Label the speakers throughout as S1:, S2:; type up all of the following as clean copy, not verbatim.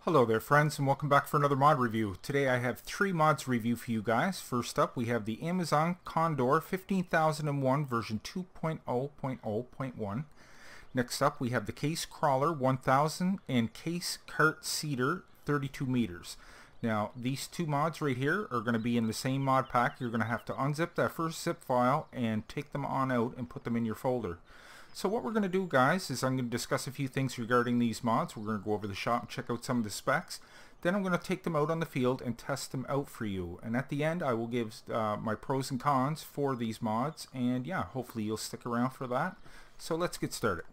S1: Hello there friends, and welcome back for another mod review. Today I have 3 mods review for you guys. First up we have the Amazon Condor 15001 version 2.0.0.1. Next up we have the Case Crawler 1000 and Case Cart Seeder 32 meters. Now these 2 mods right here are going to be in the same mod pack. You're going to have to unzip that first zip file and take them on out and put them in your folder. So what we're going to do, guys, is I'm going to discuss a few things regarding these mods. We're going to go over the shop and check out some of the specs. Then I'm going to take them out on the field and test them out for you. And at the end I will give my pros and cons for these mods. And yeah, hopefully you'll stick around for that. So let's get started.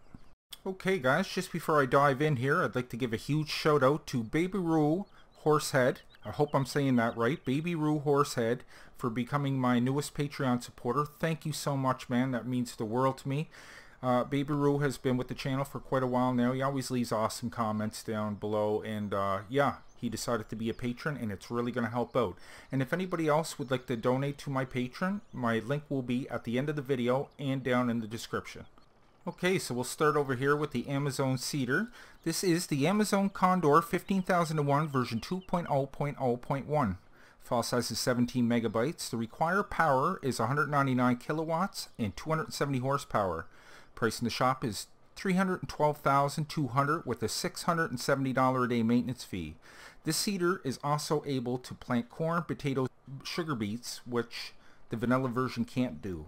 S1: Okay guys, just before I dive in here, I'd like to give a huge shout out to Baby Roo Horsehead. I hope I'm saying that right. Baby Roo Horsehead, for becoming my newest Patreon supporter. Thank you so much, man. That means the world to me. Baby Roo has been with the channel for quite a while now. He always leaves awesome comments down below, and yeah, he decided to be a patron, and it's really going to help out. And if anybody else would like to donate to my patron, my link will be at the end of the video and down in the description. Okay, so we'll start over here with the Amazon Seeder. This is the Amazon Condor 15001 version 2.0.0.1. File size is 17 megabytes. The required power is 199 kilowatts and 270 horsepower. Price in the shop is $312,200 with a $670 a day maintenance fee. This seeder is also able to plant corn, potatoes, sugar beets, which the vanilla version can't do.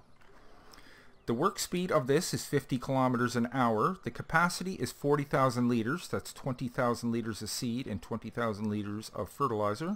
S1: The work speed of this is 50 kilometers an hour. The capacity is 40,000 liters. That's 20,000 liters of seed and 20,000 liters of fertilizer.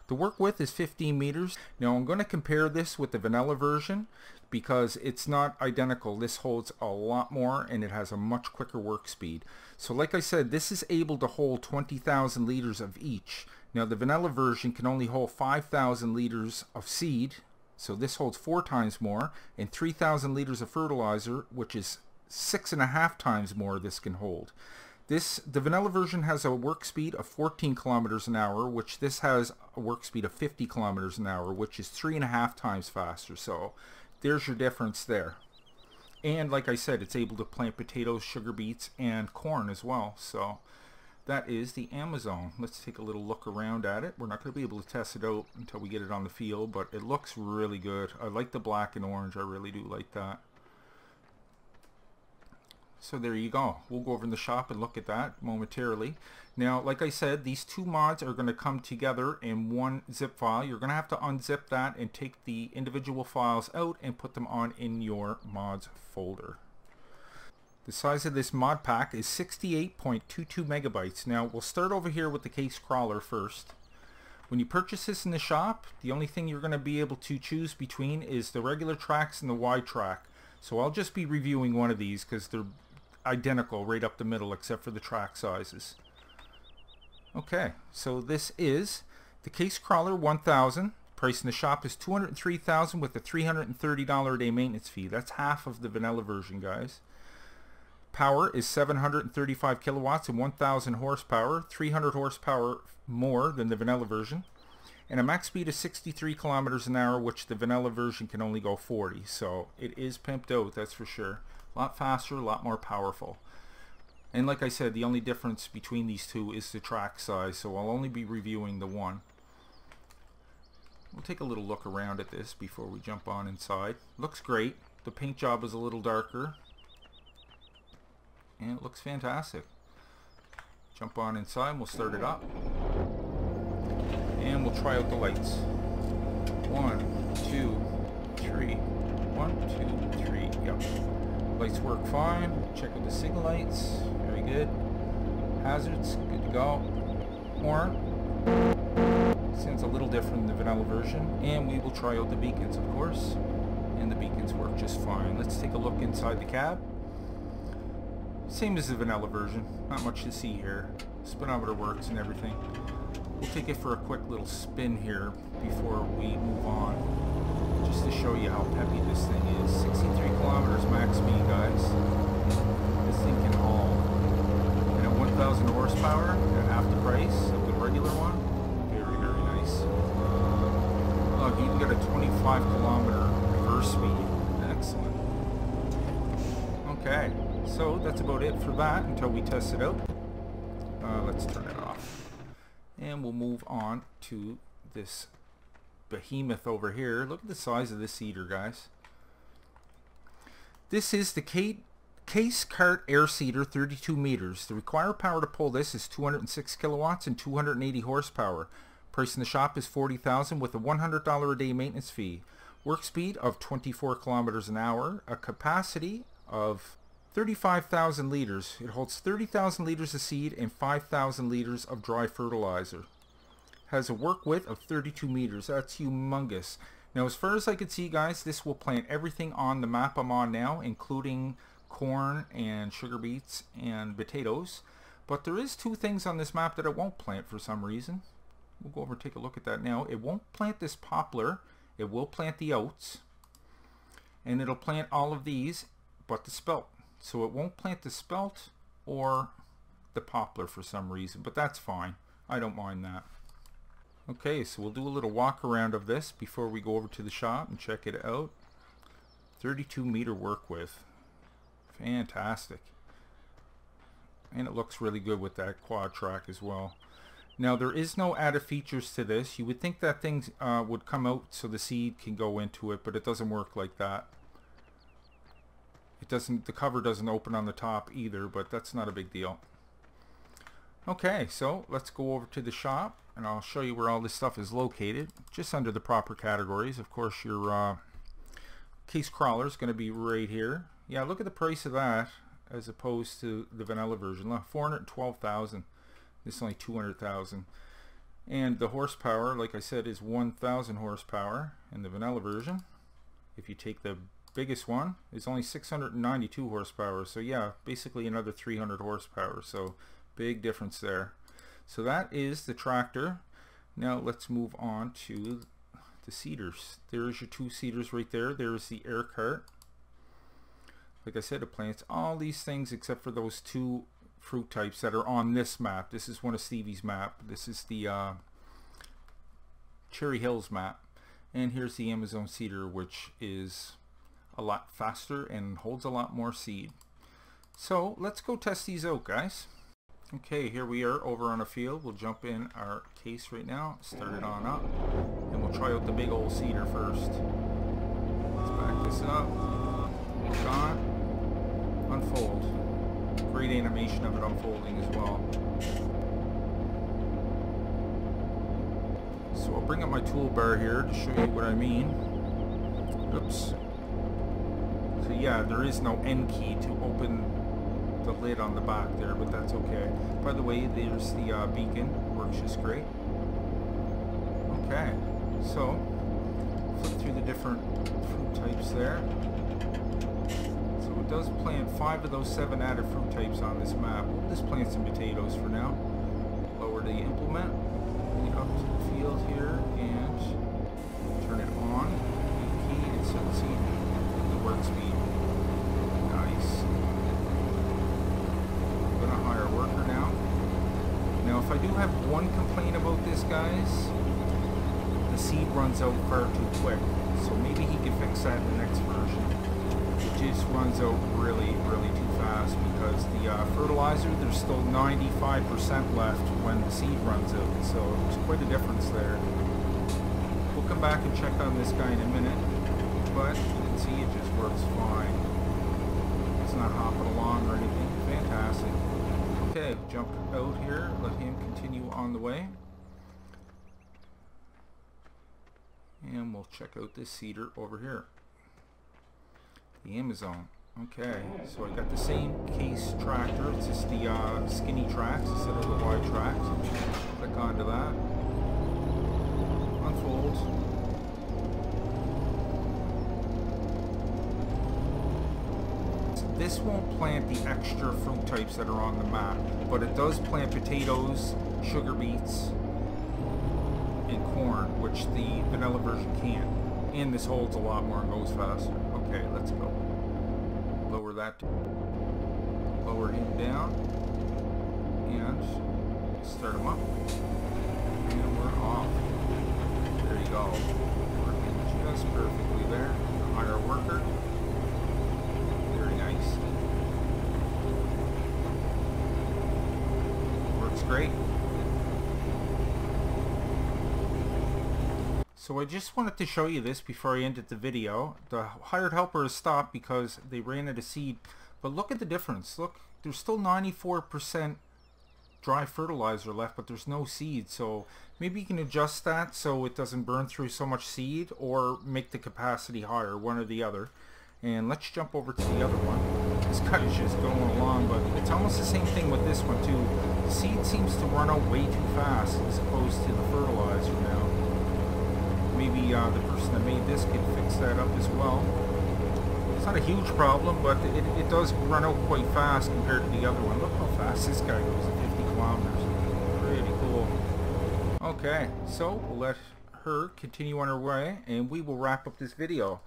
S1: The work width is 15 meters. Now I'm going to compare this with the vanilla version because it's not identical. This holds a lot more and it has a much quicker work speed. So like I said, this is able to hold 20,000 liters of each. Now the vanilla version can only hold 5,000 liters of seed, so this holds 4 times more, and 3,000 liters of fertilizer, which is 6.5 times more this can hold. The vanilla version has a work speed of 14 kilometers an hour, which this has a work speed of 50 kilometers an hour, which is 3.5 times faster. So there's your difference there. And like I said, it's able to plant potatoes, sugar beets, and corn as well. So that is the Amazon. Let's take a little look around at it. We're not going to be able to test it out until we get it on the field, but it looks really good. I like the black and orange. I really do like that. So there you go. We'll go over in the shop and look at that momentarily. Now, like I said, these 2 mods are going to come together in one zip file. You're going to have to unzip that and take the individual files out and put them on in your mods folder. The size of this mod pack is 68.22 megabytes. Now, we'll start over here with the Case Crawler first. When you purchase this in the shop, the only thing you're going to be able to choose between is the regular tracks and the wide track. So I'll just be reviewing one of these because they're identical right up the middle except for the track sizes. Okay, so this is the Case Crawler 1000. Price in the shop is $203,000 with a $330 a day maintenance fee. That's half of the vanilla version, guys. Power is 735 kilowatts and 1,000 horsepower, 300 horsepower more than the vanilla version. And a max speed of 63 kilometers an hour, which the vanilla version can only go 40. So it is pimped out, that's for sure. A lot faster, a lot more powerful. And like I said, the only difference between these 2 is the track size, so I'll only be reviewing the one. We'll take a little look around at this before we jump on inside. Looks great. The paint job is a little darker, and it looks fantastic. Jump on inside and we'll start it up. And we'll try out the lights. 1, 2, 3. 1, 2, 3. Yep. Lights work fine. Check out the signal lights. Very good. Hazards, good to go. Horn. Sounds a little different than the vanilla version. And we will try out the beacons, of course. And the beacons work just fine. Let's take a look inside the cab. Same as the vanilla version. Not much to see here. Speedometer works and everything. We'll take it for a quick little spin here before we move on, just to show you how peppy this thing is. 63 kilometers max speed, guys. This thing can haul. And at 1,000 horsepower, at half the price of the regular one, very, very nice. Look, you can get a 25 kilometer reverse speed. Excellent. Okay, so that's about it for that until we test it out. Let's turn it off. And we'll move on to this behemoth over here. Look at the size of this seeder, guys. This is the Case Cart Air Seeder, 32 meters. The required power to pull this is 206 kilowatts and 280 horsepower. Price in the shop is $40,000 with a $100 a day maintenance fee. Work speed of 24 kilometers an hour. A capacity of 35,000 liters. It holds 30,000 liters of seed and 5,000 liters of dry fertilizer. Has a work width of 32 meters. That's humongous. Now, as far as I can see, guys, this will plant everything on the map I'm on now, including corn and sugar beets and potatoes. But there is two things on this map that it won't plant for some reason. We'll go over and take a look at that now. It won't plant this poplar. It will plant the oats. And it'll plant all of these but the spelt. So it won't plant the spelt or the poplar for some reason, but that's fine. I don't mind that. Okay, so we'll do a little walk around of this before we go over to the shop and check it out. 32 meter work width. Fantastic. And it looks really good with that quad track as well. Now, there is no added features to this. You would think that things would come out so the seed can go into it, but it doesn't work like that. It doesn't, the cover doesn't open on the top either, but that's not a big deal. Okay, so let's go over to the shop and I'll show you where all this stuff is located, just under the proper categories. Of course, your case crawler is going to be right here. Yeah, look at the price of that as opposed to the vanilla version. Look, 412,000. This is only 200,000. And the horsepower, like I said, is 1,000 horsepower in the vanilla version. If you take the biggest one, it's only 692 horsepower. So yeah, basically another 300 horsepower. So big difference there. So that is the tractor. Now let's move on to the seeders. There's your two seeders right there. There's the air cart. Like I said, it plants all these things except for those two fruit types that are on this map. This is one of Stevie's map. This is the Cherry Hills map. And here's the Amazon seeder, which is a lot faster and holds a lot more seed. So let's go test these out, guys. Okay, here we are over on a field. We'll jump in our case right now, start it on up, and we'll try out the big old seeder first. Let's back this up. Got unfold. Great animation of it unfolding as well. So I'll bring up my toolbar here to show you what I mean. Oops. So yeah, there is no N key to open the lid on the back there, but that's okay. By the way, there's the beacon. Works just great. Okay, so flip through the different fruit types there. So it does plant 5 of those 7 added fruit types on this map. We'll just plant some potatoes for now. Lower the implement, bring it up to the field here, and turn it on. Key, insert seed, the work speed. Nice. I'm gonna hire a worker now. Now, if I do have one complaint about this, guys, the seed runs out far too quick. So maybe he can fix that in the next version. It just runs out really, really too fast because the fertilizer, there's still 95% left when the seed runs out. So there's quite a difference there. We'll come back and check on this guy in a minute, but you can see it just works fine. It's not hopping along or anything. Fantastic. Okay, jump out here, let him continue on the way. And we'll check out this seeder over here. The Amazon. Okay, so I got the same case tractor. It's just the skinny tracks instead of the wide tracks. Click onto that. Unfold. This won't plant the extra fruit types that are on the map, but it does plant potatoes, sugar beets, and corn, which the vanilla version can't. And this holds a lot more and goes faster. Okay, let's go. Lower that. Lower him down. And start him up. And we're off. There you go. Working just perfectly there. Hire a worker. Very nice. Works great. So I just wanted to show you this before I ended the video. The hired helper has stopped because they ran out of seed. But look at the difference. Look, there's still 94% dry fertilizer left, but there's no seed. So maybe you can adjust that so it doesn't burn through so much seed, or make the capacity higher, one or the other. And let's jump over to the other one. This guy is just going along, but it's almost the same thing with this one too. The seed seems to run out way too fast as opposed to the fertilizer now. Maybe the person that made this can fix that up as well. It's not a huge problem, but it does run out quite fast compared to the other one. Look how fast this guy goes at 50 kilometers. Pretty cool. Okay, so we'll let her continue on her way, and we will wrap up this video.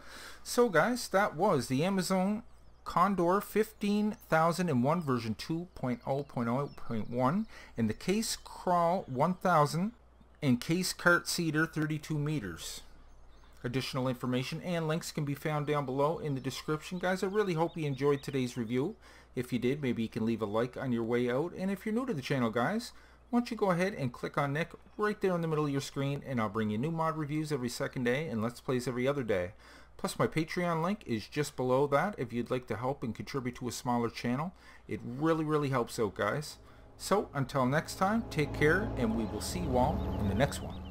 S1: So guys, that was the Amazon Condor 15001 version 2.0.0.1 and the Case Crawl 1000 and Case Cart Seeder 32 meters. Additional information and links can be found down below in the description. Guys, I really hope you enjoyed today's review. If you did, maybe you can leave a like on your way out. And if you're new to the channel, guys, why don't you go ahead and click on Nick right there in the middle of your screen, and I'll bring you new mod reviews every second day and Let's Plays every other day. Plus my Patreon link is just below that if you'd like to help and contribute to a smaller channel. It really helps out, guys. So until next time, take care, and we will see you all in the next one.